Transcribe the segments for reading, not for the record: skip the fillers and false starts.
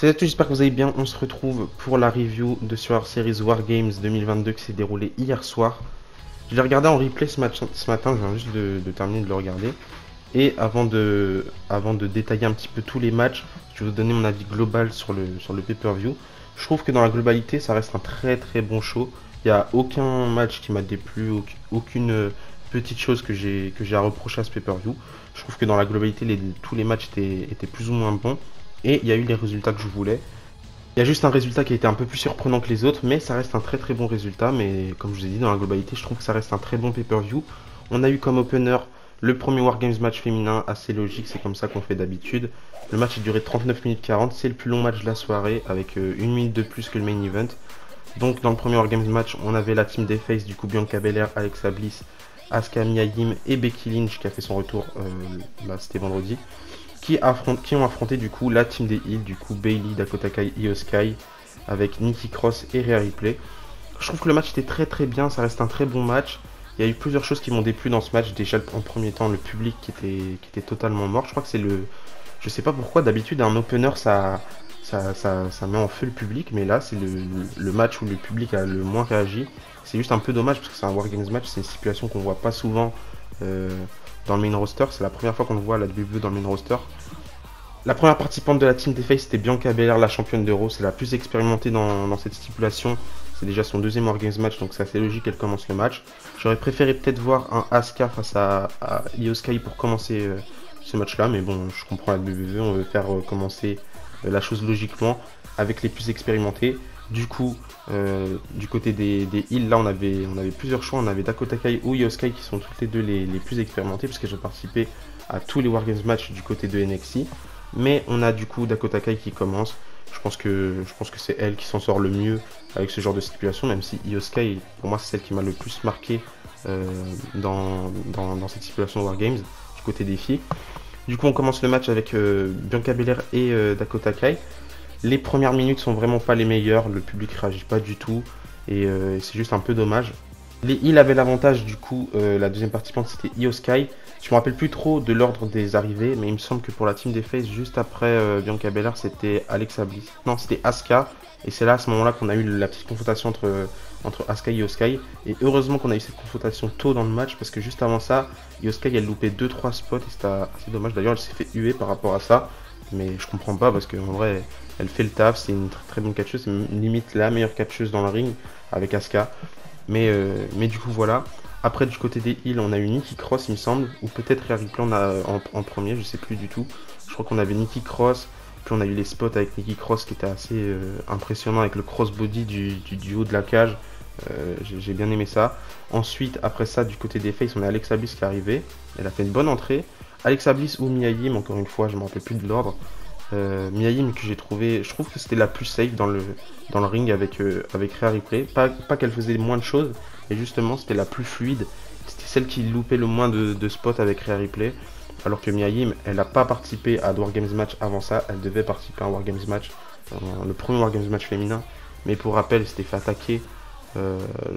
Salut à tous, j'espère que vous allez bien. On se retrouve pour la review de Survivor Series Wargames 2022 qui s'est déroulé hier soir. Je l'ai regardé en replay ce matin, je viens juste de terminer de le regarder. Et avant de détailler un petit peu tous les matchs, je vais vous donner mon avis global sur le pay-per-view. Je trouve que dans la globalité, ça reste un très très bon show. Il n'y a aucun match qui m'a déplu, aucune petite chose que j'ai à reprocher à ce pay-per-view. Je trouve que dans la globalité, tous les matchs étaient plus ou moins bons. Et il y a eu les résultats que je voulais. Il y a juste un résultat qui a été un peu plus surprenant que les autres, mais ça reste un très très bon résultat. Mais comme je vous ai dit, dans la globalité, je trouve que ça reste un très bon pay-per-view. On a eu comme opener le premier Wargames match féminin, assez logique, c'est comme ça qu'on fait d'habitude. Le match a duré 39 minutes 40, c'est le plus long match de la soirée, avec une minute de plus que le main event. Donc dans le premier Wargames match, on avait la team des Faces, du coup Bianca Belair, Alexa Bliss, Asuka Mia Yim et Becky Lynch qui a fait son retour, c'était vendredi. Qui ont affronté du coup la team des Heels, du coup Bayley, Dakota Kai, Io Sky, avec Nikki Cross et Rhea Ripley. Je trouve que le match était très très bien, ça reste un très bon match. Il y a eu plusieurs choses qui m'ont déplu dans ce match. Déjà en premier temps, le public qui était totalement mort. Je crois que c'est le... Je sais pas pourquoi, d'habitude un opener ça met en feu le public, mais là c'est le match où le public a le moins réagi. C'est juste un peu dommage parce que c'est un Wargames match, c'est une situation qu'on voit pas souvent dans le main roster. C'est la première fois qu'on le voit à la WWE dans le main roster. La première participante de la team des Faces, c'était Bianca Belair, la championne d'Euro. C'est la plus expérimentée dans cette stipulation. C'est déjà son deuxième Wargames match, donc c'est assez logique qu'elle commence le match. J'aurais préféré peut-être voir un Asuka face à Io Sky pour commencer ce match-là, mais bon, je comprends la WWE, on veut faire commencer la chose logiquement avec les plus expérimentés. Du coup, du côté des Heels, là on avait plusieurs choix. On avait Dakota Kai ou Io Sky qui sont toutes les deux les plus expérimentées, parce que j'ai participé à tous les Wargames matchs du côté de NXT. Mais on a du coup Dakota Kai qui commence. Je pense que c'est elle qui s'en sort le mieux avec ce genre de stipulation, même si Io Sky, pour moi, c'est celle qui m'a le plus marqué dans cette stipulation de Wargames, du côté des filles. Du coup, on commence le match avec Bianca Belair et Dakota Kai. Les premières minutes sont vraiment pas les meilleures, le public réagit pas du tout, et c'est juste un peu dommage. Les Heels avaient l'avantage, du coup, la deuxième participante c'était Io Sky. Je me rappelle plus trop de l'ordre des arrivées, mais il me semble que pour la team des Faces, juste après Bianca Belair, c'était Alexa Bliss. Non, c'était Asuka, et c'est là à ce moment-là qu'on a eu la petite confrontation entre Asuka et Io Sky. Et heureusement qu'on a eu cette confrontation tôt dans le match, parce que juste avant ça, Io Sky elle loupait 2-3 spots, et c'était assez dommage. D'ailleurs, elle s'est fait huer par rapport à ça, mais je comprends pas, parce qu'en vrai, elle fait le taf, c'est une très, très bonne catcheuse, c'est limite la meilleure catcheuse dans le ring avec Asuka. Mais du coup, voilà. Après, du côté des Heels, on a eu Nikki Cross, il me semble, ou peut-être Rhea Ripley en premier, je sais plus du tout. Je crois qu'on avait Nikki Cross, puis on a eu les spots avec Nikki Cross qui était assez impressionnant avec le crossbody du haut de la cage. J'ai bien aimé ça. Ensuite, après ça, du côté des Faces, on a Alexa Bliss qui est arrivée. Elle a fait une bonne entrée. Alexa Bliss ou Mia Yim, encore une fois, je ne me rappelle plus de l'ordre. Mia Yim que j'ai trouvé, je trouve que c'était la plus safe dans le ring avec Rhea Ripley. Pas qu'elle faisait moins de choses, mais justement c'était la plus fluide. C'était celle qui loupait le moins de spots avec Rhea Ripley. Alors que Mia Yim, elle n'a pas participé à de Wargames match avant ça. Elle devait participer à un Wargames match, le premier Wargames match féminin. Mais pour rappel, elle s'était fait attaquer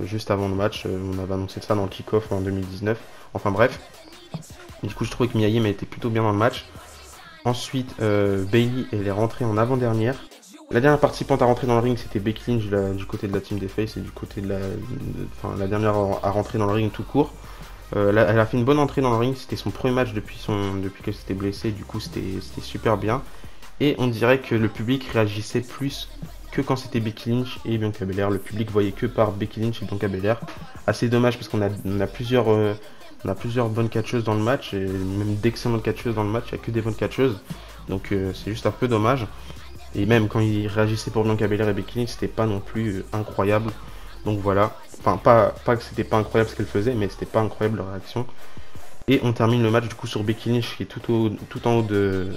juste avant le match. On avait annoncé ça dans le kick-off en 2019. Enfin bref. Du coup, je trouvais que Mia Yim était plutôt bien dans le match. Ensuite, Bayley, elle est rentrée en avant-dernière. La dernière participante à rentrer dans le ring, c'était Becky Lynch du côté de la team des Faces et du côté de la dernière à rentrer dans le ring tout court. Elle a fait une bonne entrée dans le ring, c'était son premier match depuis qu'elle s'était blessée, du coup c'était super bien. Et on dirait que le public réagissait plus que quand c'était Becky Lynch et Bianca Belair. Le public voyait que par Becky Lynch et Bianca Belair. Assez dommage parce qu'on a plusieurs bonnes catcheuses dans le match, et même d'excellentes catcheuses dans le match, il n'y a que des bonnes catcheuses. Donc c'est juste un peu dommage. Et même quand ils réagissaient pour Bianca Belair et Becky Lynch, c'était pas non plus incroyable. Donc voilà. Enfin, pas que c'était pas incroyable ce qu'elle faisait, mais c'était pas incroyable leur réaction. Et on termine le match du coup sur Becky Lynch qui est tout en haut de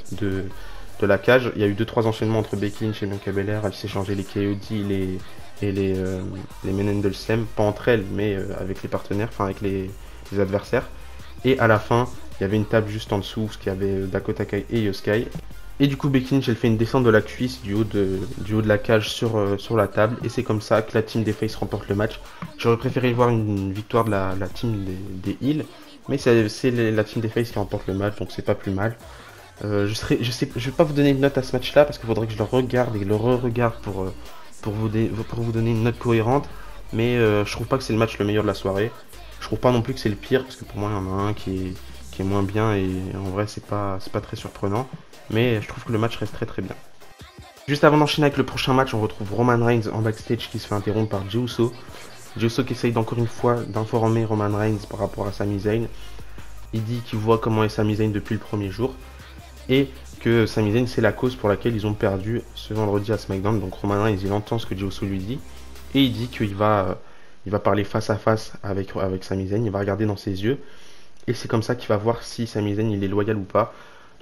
la cage. Il y a eu 2-3 enchaînements entre Becky Lynch et Bianca Belair. Elle s'est changé les KOD et les Men in the Slam, pas entre elles, mais avec les partenaires, enfin avec les adversaires. Et à la fin, il y avait une table juste en dessous, parce qu'il y avait Dakota Kai et Io Sky. Et du coup, Becky Lynch, elle fait une descente de la cuisse du haut de la cage sur la table. Et c'est comme ça que la team des Faces remporte le match. J'aurais préféré voir une victoire de la team des Heels. Mais c'est la team des Faces qui remporte le match, donc c'est pas plus mal. Je vais pas vous donner une note à ce match-là parce qu'il faudrait que je le regarde et le re-regarde pour vous donner une note cohérente. Mais je trouve pas que c'est le match le meilleur de la soirée. Je trouve pas non plus que c'est le pire parce que pour moi il y en a un qui est moins bien et en vrai c'est pas très surprenant. Mais je trouve que le match reste très très bien. Juste avant d'enchaîner avec le prochain match, on retrouve Roman Reigns en backstage qui se fait interrompre par Jey Uso. Jey Uso qui essaye encore une fois d'informer Roman Reigns par rapport à Sami Zayn. Il dit qu'il voit comment est Sami Zayn depuis le premier jour et que Sami Zayn c'est la cause pour laquelle ils ont perdu ce vendredi à SmackDown. Donc Roman Reigns il entend ce que Jey Uso lui dit et il dit qu'il va parler face à face avec Sami Zayn, il va regarder dans ses yeux et c'est comme ça qu'il va voir si Sami Zayn il est loyal ou pas.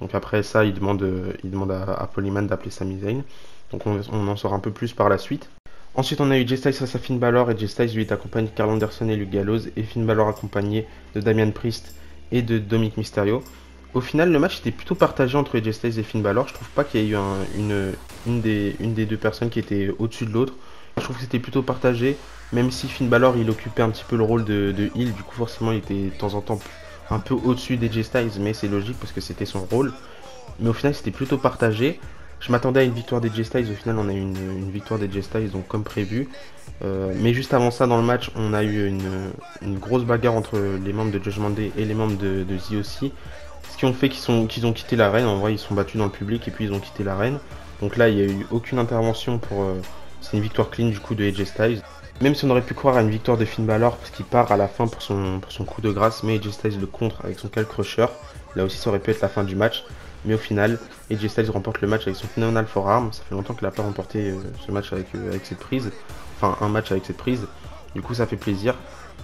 Donc après ça il demande à Paul Heyman d'appeler Sami Zayn. Donc on en saura un peu plus par la suite. Ensuite on a eu Jay Styles face à Finn Balor et Jay Styles lui est accompagné de Karl Anderson et Luke Gallows et Finn Balor accompagné de Damian Priest et de Dominic Mysterio. Au final, le match était plutôt partagé entre AJ Styles et Finn Balor. Je trouve pas qu'il y ait eu une des deux personnes qui était au-dessus de l'autre. Je trouve que c'était plutôt partagé, même si Finn Balor il occupait un petit peu le rôle de heel, du coup forcément il était de temps en temps un peu au-dessus d'AJ Styles, mais c'est logique parce que c'était son rôle. Mais au final c'était plutôt partagé. Je m'attendais à une victoire d'AJ Styles, au final on a eu une victoire d'AJ Styles, donc comme prévu. Mais juste avant ça dans le match, on a eu une grosse bagarre entre les membres de Judgment Day et les membres de The OC. Ce qui ont fait qu'ils ont quitté l'arène. En vrai, ils sont battus dans le public et puis ils ont quitté l'arène. Donc là, il n'y a eu aucune intervention pour. C'est une victoire clean du coup de AJ Styles. Même si on aurait pu croire à une victoire de Finn Balor parce qu'il part à la fin pour son coup de grâce, mais AJ Styles le contre avec son Cal Crusher. Là aussi, ça aurait pu être la fin du match. Mais au final, AJ Styles remporte le match avec son Phenomenal Forearm. Ça fait longtemps qu'il n'a pas remporté ce match avec cette prise. Enfin, un match avec cette prise. Du coup, ça fait plaisir.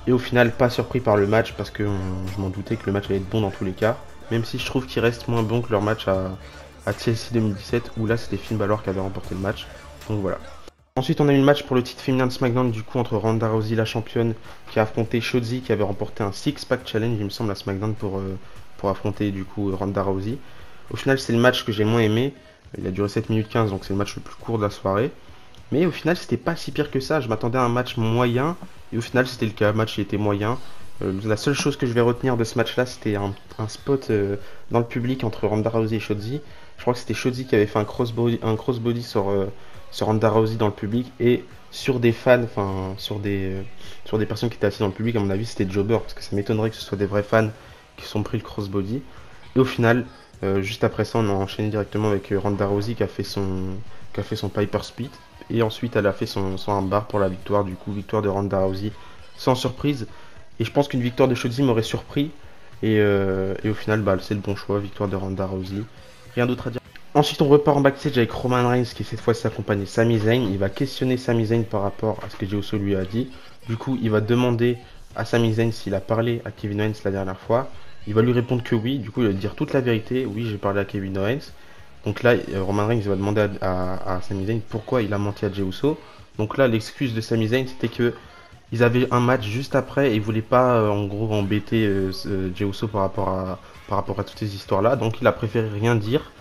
Et au final, pas surpris par le match parce que je m'en doutais que le match allait être bon dans tous les cas. Même si je trouve qu'il reste moins bon que leur match à TLC 2017 où là c'était Finn Balor qui avait remporté le match. Donc voilà. Ensuite on a eu le match pour le titre féminin de SmackDown du coup entre Ronda Rousey la championne qui a affronté Shotzi qui avait remporté un Six Pack Challenge il me semble à SmackDown pour affronter du coup Ronda Rousey. Au final c'est le match que j'ai le moins aimé. Il a duré 7 minutes 15 donc c'est le match le plus court de la soirée. Mais au final c'était pas si pire que ça. Je m'attendais à un match moyen et au final c'était le cas. Le match il était moyen. La seule chose que je vais retenir de ce match-là, c'était un spot dans le public entre Ronda Rousey et Shotzi. Je crois que c'était Shotzi qui avait fait un crossbody sur Ronda Rousey dans le public et sur des fans, enfin sur des personnes qui étaient assises dans le public. À mon avis, c'était Jobber parce que ça m'étonnerait que ce soit des vrais fans qui se sont pris le crossbody. Et au final, juste après ça, on a enchaîné directement avec Ronda Rousey qui a fait son Piper Split et ensuite elle a fait son armbar pour la victoire. Du coup, victoire de Ronda Rousey sans surprise. Et je pense qu'une victoire de Shotzi m'aurait surpris. Et au final, bah, c'est le bon choix. Victoire de Ronda Rousey. Rien d'autre à dire. Ensuite, on repart en backstage avec Roman Reigns qui cette fois-ci accompagné Sami Zayn. Il va questionner Sami Zayn par rapport à ce que Jey Uso lui a dit. Du coup, il va demander à Sami Zayn s'il a parlé à Kevin Owens la dernière fois. Il va lui répondre que oui. Du coup, il va dire toute la vérité. Oui, j'ai parlé à Kevin Owens. Donc là, Roman Reigns va demander à Sami Zayn pourquoi il a menti à Jey Uso. Donc là, l'excuse de Sami Zayn, c'était que ils avaient un match juste après et ils voulaient pas en gros embêter Jey Uso par rapport à toutes ces histoires là, donc il a préféré rien dire.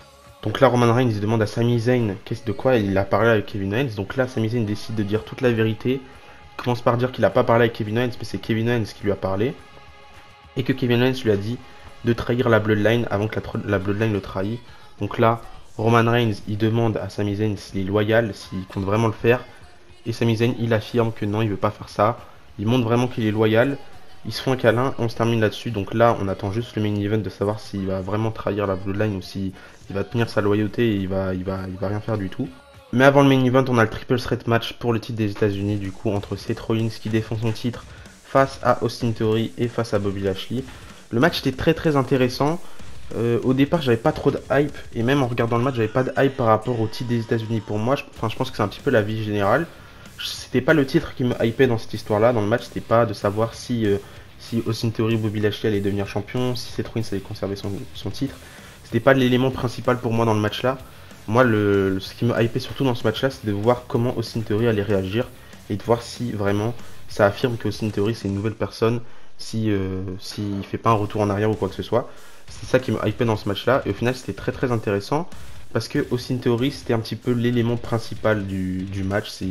Donc là Roman Reigns il demande à Sami Zayn de quoi il a parlé avec Kevin Owens. Donc là Sami Zayn décide de dire toute la vérité. Il commence par dire qu'il a pas parlé avec Kevin Owens mais c'est Kevin Owens qui lui a parlé et que Kevin Owens lui a dit de trahir la Bloodline avant que la Bloodline le trahisse. Donc là Roman Reigns il demande à Sami Zayn s'il est loyal, s'il compte vraiment le faire. Et Sami Zayn, il affirme que non, il veut pas faire ça. Il montre vraiment qu'il est loyal. Ils se font un câlin, on se termine là-dessus. Donc là, on attend juste le main event de savoir s'il va vraiment trahir la Bloodline ou s'il va tenir sa loyauté et il va rien faire du tout. Mais avant le main event, on a le triple threat match pour le titre des États-Unis du coup entre Seth Rollins qui défend son titre face à Austin Theory et face à Bobby Lashley. Le match était très très intéressant. Au départ, j'avais pas trop de hype et même en regardant le match, j'avais pas de hype par rapport au titre des États-Unis. Pour moi, je pense que c'est un petit peu la vie générale. C'était pas le titre qui me hypait dans cette histoire-là. Dans le match, c'était pas de savoir si Austin Theory ou Bobby Lashley allait devenir champion, si Seth Rollins allait conserver son titre. C'était pas l'élément principal pour moi dans le match-là. Moi, ce qui me hypait surtout dans ce match-là, c'est de voir comment Austin Theory allait réagir et de voir si vraiment ça affirme que Austin Theory c'est une nouvelle personne, s'il fait pas un retour en arrière ou quoi que ce soit. C'est ça qui me hypait dans ce match-là. Et au final, c'était très très intéressant. Parce que Austin Theory c'était un petit peu l'élément principal du match,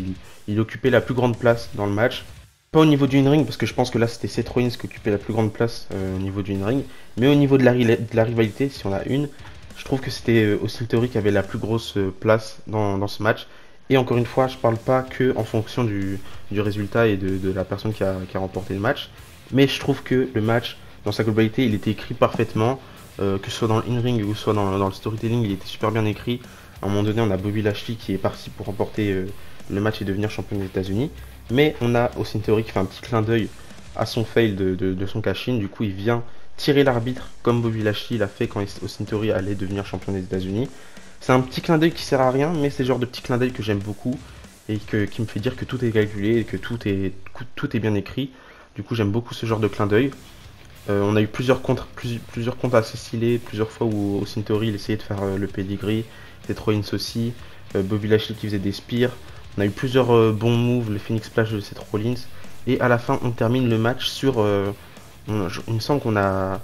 il occupait la plus grande place dans le match. Pas au niveau du in-ring, parce que je pense que là c'était Seth Rollins qui occupait la plus grande place au niveau du in-ring, mais au niveau de la rivalité, si on a une, Je trouve que c'était Austin Theory qui avait la plus grosse place dans ce match. Et encore une fois, je parle pas que en fonction du résultat et de la personne qui a remporté le match. Mais je trouve que le match, dans sa globalité, il était écrit parfaitement. Que ce soit dans le in-ring ou soit dans le storytelling, il était super bien écrit. À un moment donné, on a Bobby Lashley qui est parti pour remporter le match et devenir champion des États-Unis. Mais on a Austin Theory qui fait un petit clin d'œil à son fail de son cash-in. Du coup, il vient tirer l'arbitre comme Bobby Lashley l'a fait quand Austin Theory allait devenir champion des États-Unis. C'est un petit clin d'œil qui sert à rien, mais c'est le genre de petit clin d'œil que j'aime beaucoup et qui me fait dire que tout est calculé et que tout est bien écrit. Du coup, j'aime beaucoup ce genre de clin d'œil. On a eu plusieurs comptes assez stylés, plusieurs fois où Austin Theory il essayait de faire le pedigree, Seth Rollins aussi, Bobby Lashley qui faisait des spears. On a eu plusieurs bons moves, le Phoenix Splash de Seth Rollins. Et à la fin, on termine le match sur. Il me semble qu'on a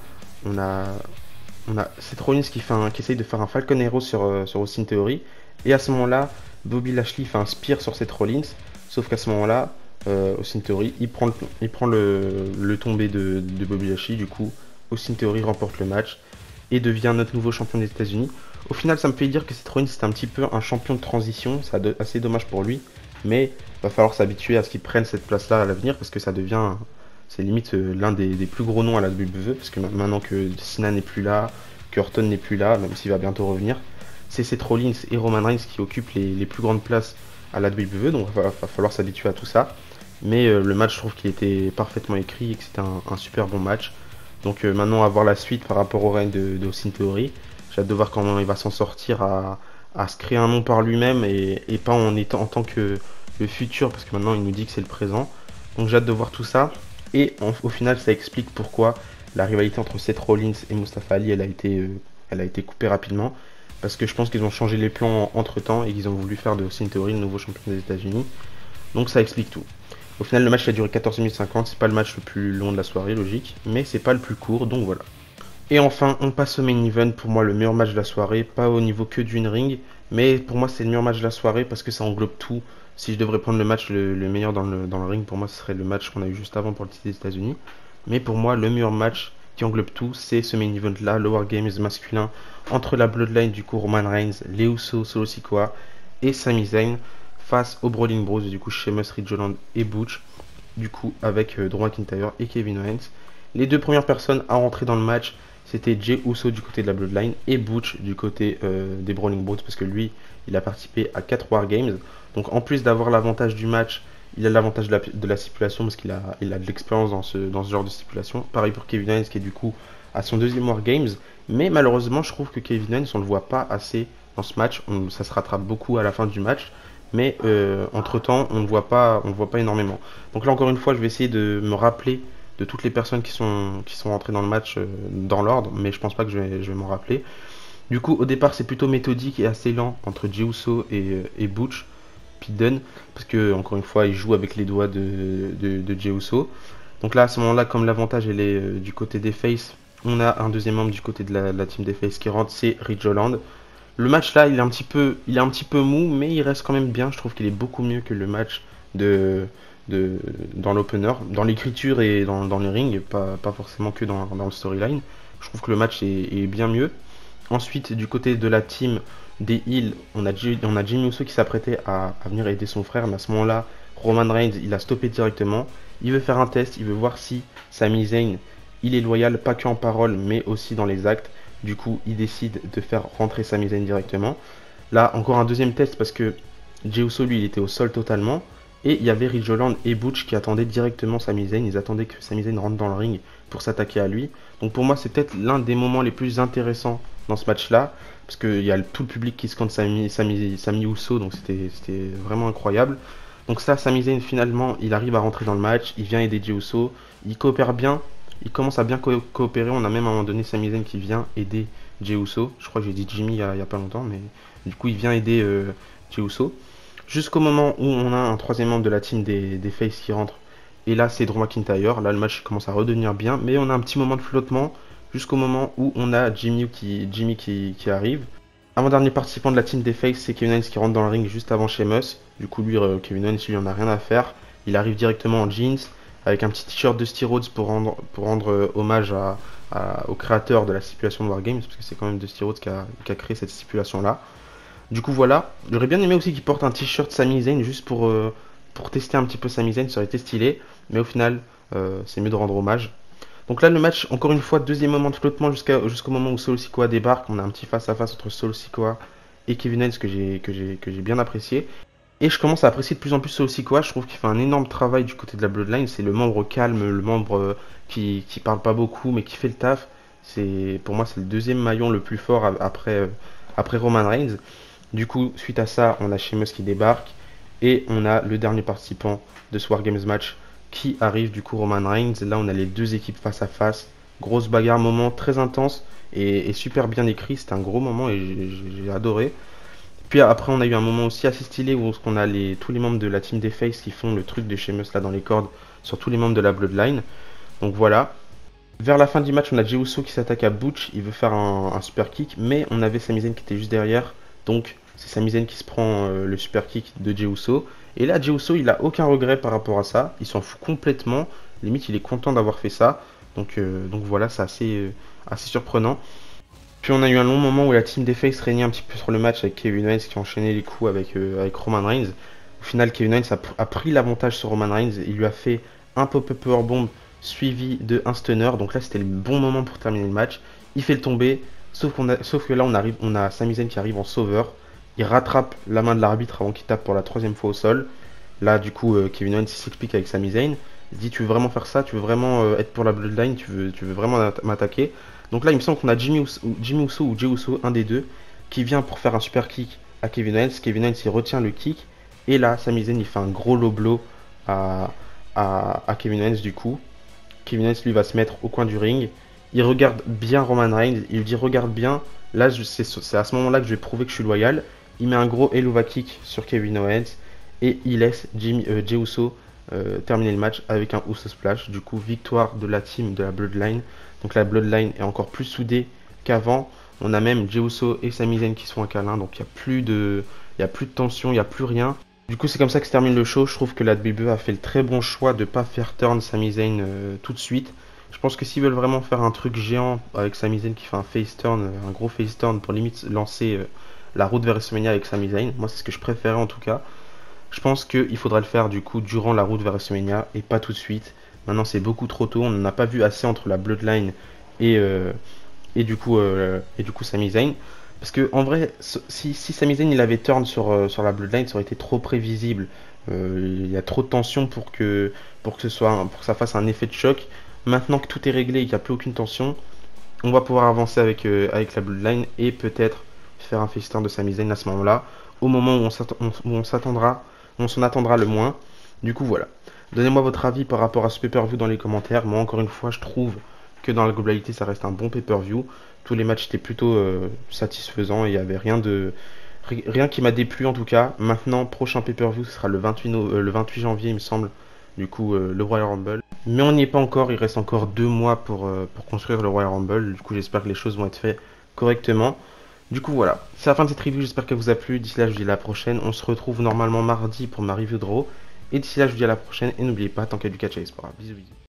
Seth Rollins qui essaye de faire un Falcon Arrow sur Austin Theory. Et à ce moment-là, Bobby Lashley fait un spear sur Seth Rollins. Sauf qu'à ce moment-là, Austin Theory, il prend le tombé de Bobby Lashley. Du coup, Austin Theory remporte le match et devient notre nouveau champion des États-Unis. Au final, ça me fait dire que Seth Rollins c'est un petit peu un champion de transition. C'est assez dommage pour lui, mais il va falloir s'habituer à ce qu'il prenne cette place-là à l'avenir parce que ça devient, c'est limite l'un des plus gros noms à la WWE parce que maintenant que Cena n'est plus là, que Orton n'est plus là, même s'il va bientôt revenir, c'est Seth Rollins et Roman Reigns qui occupent les plus grandes places à la WWE, donc il va falloir s'habituer à tout ça. Mais le match, je trouve qu'il était parfaitement écrit et que c'était un super bon match. Donc maintenant, à voir la suite par rapport au règne de Austin Theory. J'ai hâte de voir comment il va s'en sortir à se créer un nom par lui-même et pas en tant que le futur, parce que maintenant il nous dit que c'est le présent. Donc j'ai hâte de voir tout ça. Et au final, ça explique pourquoi la rivalité entre Seth Rollins et Mustafa Ali, elle a été coupée rapidement. Parce que je pense qu'ils ont changé les plans entre temps et qu'ils ont voulu faire de Austin Theory le nouveau champion des États-Unis. Donc ça explique tout. Au final, le match a duré 14 minutes 50. C'est pas le match le plus long de la soirée, logique, mais c'est pas le plus court, donc voilà. Et enfin, on passe au main event. Pour moi, le meilleur match de la soirée, pas au niveau que du ring, mais pour moi, c'est le meilleur match de la soirée parce que ça englobe tout. Si je devrais prendre le match le meilleur dans le ring, pour moi, ce serait le match qu'on a eu juste avant pour le titre des États-Unis. Mais pour moi, le meilleur match qui englobe tout, c'est ce main event là, le War Games masculin entre la Bloodline du coup Roman Reigns, les Usos, Solo Sikoa et Sami Zayn face aux Brawling Bros du coup Sheamus, Ridge Holland et Butch, du coup avec Drew McIntyre et Kevin Owens. Les deux premières personnes à rentrer dans le match, c'était Jey Uso du côté de la Bloodline et Butch du côté des Brawling Bros parce que lui, il a participé à 4 War Games. Donc en plus d'avoir l'avantage du match, il a l'avantage de la stipulation parce qu'il a de l'expérience dans ce genre de stipulation. Pareil pour Kevin Owens qui est du coup à son deuxième War Games. Mais malheureusement, je trouve que Kevin Owens, on le voit pas assez dans ce match. Ça se rattrape beaucoup à la fin du match. Mais entre temps, on ne voit pas énormément. Donc là, encore une fois, je vais essayer de me rappeler de toutes les personnes qui sont rentrées dans le match dans l'ordre. Mais je pense pas que je vais m'en rappeler. Du coup, au départ, c'est plutôt méthodique et assez lent entre Jey Uso et Butch. Pete Dunne, parce que encore une fois il joue avec les doigts de Jey Uso. Donc là à ce moment là, comme l'avantage elle est du côté des Face, on a un deuxième membre du côté de la team des Face qui rentre, c'est Ridge Holland. Le match là il est un petit peu mou, mais il reste quand même bien. Je trouve qu'il est beaucoup mieux que le match dans l'opener, dans l'écriture et dans le ring, pas forcément que dans le storyline. Je trouve que le match est bien mieux. Ensuite, du côté de la team des Heels, on a Jimmy Uso qui s'apprêtait à venir aider son frère, mais à ce moment-là, Roman Reigns, il a stoppé directement. Il veut faire un test, il veut voir si Sami Zayn, il est loyal, pas que en parole, mais aussi dans les actes. Du coup, il décide de faire rentrer Sami Zayn directement. Là, encore un deuxième test parce que Jey Uso, lui, il était au sol totalement. Et il y avait Ridge Holland et Butch qui attendaient directement Sami Zayn. Ils attendaient que Sami Zayn rentre dans le ring pour s'attaquer à lui. Donc pour moi, c'est peut-être l'un des moments les plus intéressants dans ce match-là. Parce qu'il y a tout le public qui scande Sami Uso. Donc c'était vraiment incroyable. Donc ça, Sami Zayn, finalement, il arrive à rentrer dans le match. Il vient aider Jey Uso. Il coopère bien. Il commence à bien coopérer. On a même à un moment donné Sami Zayn qui vient aider Jey Uso. Je crois que j'ai dit Jimmy il y a pas longtemps. Mais du coup, il vient aider Jey Uso. Jusqu'au moment où on a un troisième membre de la team des Face qui rentre. Et là, c'est Drew McIntyre. Là, le match commence à redevenir bien. Mais on a un petit moment de flottement jusqu'au moment où on a Jimmy qui arrive. Avant-dernier participant de la team des Face, c'est Kevin Owens qui rentre dans le ring juste avant Sheamus. Du coup, lui, Kevin Owens, lui, en a rien à faire. Il arrive directement en jeans. avec un petit t-shirt de Rhodes pour rendre hommage au créateur de la stipulation de Wargames, parce que c'est quand même Dusty Rhodes qui a créé cette stipulation-là. Du coup, voilà. J'aurais bien aimé aussi qu'il porte un t-shirt Sami Zayn juste pour tester un petit peu Sami Zayn, ça aurait été stylé. Mais au final, c'est mieux de rendre hommage. Donc là, le match, encore une fois, deuxième moment de flottement jusqu'au moment où Solo Sikoa débarque. On a un petit face-à-face entre Solo Sikoa et Kevin Owens que j'ai bien apprécié. Et je commence à apprécier de plus en plus Solo Sikoa. Je trouve qu'il fait un énorme travail du côté de la Bloodline. C'est le membre calme, le membre qui parle pas beaucoup, mais qui fait le taf. Pour moi, c'est le deuxième maillon le plus fort après Roman Reigns. Du coup, suite à ça, on a Sheamus qui débarque. Et on a le dernier participant de ce War Games match qui arrive, du coup, Roman Reigns. Là, on a les deux équipes face à face. Grosse bagarre, moment très intense et super bien écrit. C'était un gros moment et j'ai adoré. Puis après, on a eu un moment aussi assez stylé où on a tous les membres de la team des Faces qui font le truc de Sheamus là dans les cordes sur tous les membres de la Bloodline. Donc voilà. Vers la fin du match, on a Jey Uso qui s'attaque à Butch. Il veut faire un super kick, mais on avait Sami Zayn qui était juste derrière. Donc c'est Sami Zayn qui se prend le super kick de Jey Uso. Et là, Jey Uso, il a aucun regret par rapport à ça. Il s'en fout complètement. Limite, il est content d'avoir fait ça. Donc voilà, c'est assez surprenant. Puis on a eu un long moment où la team des Faces régnait un petit peu sur le match avec Kevin Owens qui enchaînait les coups avec Roman Reigns. Au final, Kevin Owens a pris l'avantage sur Roman Reigns. Il lui a fait un pop-up powerbomb suivi de un stunner. Donc là, c'était le bon moment pour terminer le match. Il fait le tomber. Sauf que là, on a Sami Zayn qui arrive en sauveur. Il rattrape la main de l'arbitre avant qu'il tape pour la troisième fois au sol. Là, du coup, Kevin Owens s'explique avec Sami Zayn. Il dit, tu veux vraiment faire ça? Tu veux vraiment être pour la Bloodline? Tu veux vraiment m'attaquer? Donc là, il me semble qu'on a Jimmy Uso ou Jey Uso, un des deux, qui vient pour faire un super kick à Kevin Owens. Kevin Owens, il retient le kick. Et là, Sami Zayn, il fait un gros low blow à Kevin Owens, du coup. Kevin Owens, lui, va se mettre au coin du ring. Il regarde bien Roman Reigns. Il lui dit, regarde bien. Là, c'est à ce moment-là que je vais prouver que je suis loyal. Il met un gros Helluva Kick sur Kevin Owens. Et il laisse Jey Uso terminer le match avec un Uso Splash. Du coup, victoire de la team de la Bloodline. Donc la Bloodline est encore plus soudée qu'avant. On a même Jey Uso et Sami Zayn qui sont un câlin. Donc il n'y a plus de tension, il n'y a plus rien. Du coup, c'est comme ça que se termine le show. Je trouve que la WWE a fait le très bon choix de ne pas faire turn Sami Zayn tout de suite. Je pense que s'ils veulent vraiment faire un truc géant avec Sami Zayn qui fait un face turn, un gros face turn pour limite lancer la route vers WrestleMania avec Sami Zayn, moi c'est ce que je préférais en tout cas. Je pense qu'il faudra le faire du coup durant la route vers WrestleMania et pas tout de suite. Maintenant c'est beaucoup trop tôt, on n'en a pas vu assez entre la Bloodline et du coup Sami Zayn. Parce que en vrai, si Sami Zayn il avait turn sur la Bloodline, ça aurait été trop prévisible. Il y a trop de tension pour que ça fasse un effet de choc. Maintenant que tout est réglé et qu'il n'y a plus aucune tension, on va pouvoir avancer avec la Bloodline et peut-être faire un face turn de Sami Zayn à ce moment-là, au moment où on s'en attendra le moins. Du coup voilà. Donnez-moi votre avis par rapport à ce pay-per-view dans les commentaires. Moi encore une fois, je trouve que dans la globalité, ça reste un bon pay-per-view. Tous les matchs étaient plutôt satisfaisants et il n'y avait rien qui m'a déplu en tout cas. Maintenant, prochain pay-per-view, ce sera le 28 janvier, il me semble. Du coup, le Royal Rumble. Mais on n'y est pas encore, il reste encore 2 mois pour construire le Royal Rumble. Du coup, j'espère que les choses vont être faites correctement. Du coup, voilà. C'est la fin de cette review, j'espère qu'elle vous a plu. D'ici là, je vous dis à la prochaine. On se retrouve normalement mardi pour ma review de Raw. Et d'ici là, je vous dis à la prochaine. Et n'oubliez pas, tant qu'il y a du catch à Espora. Bisous, bisous.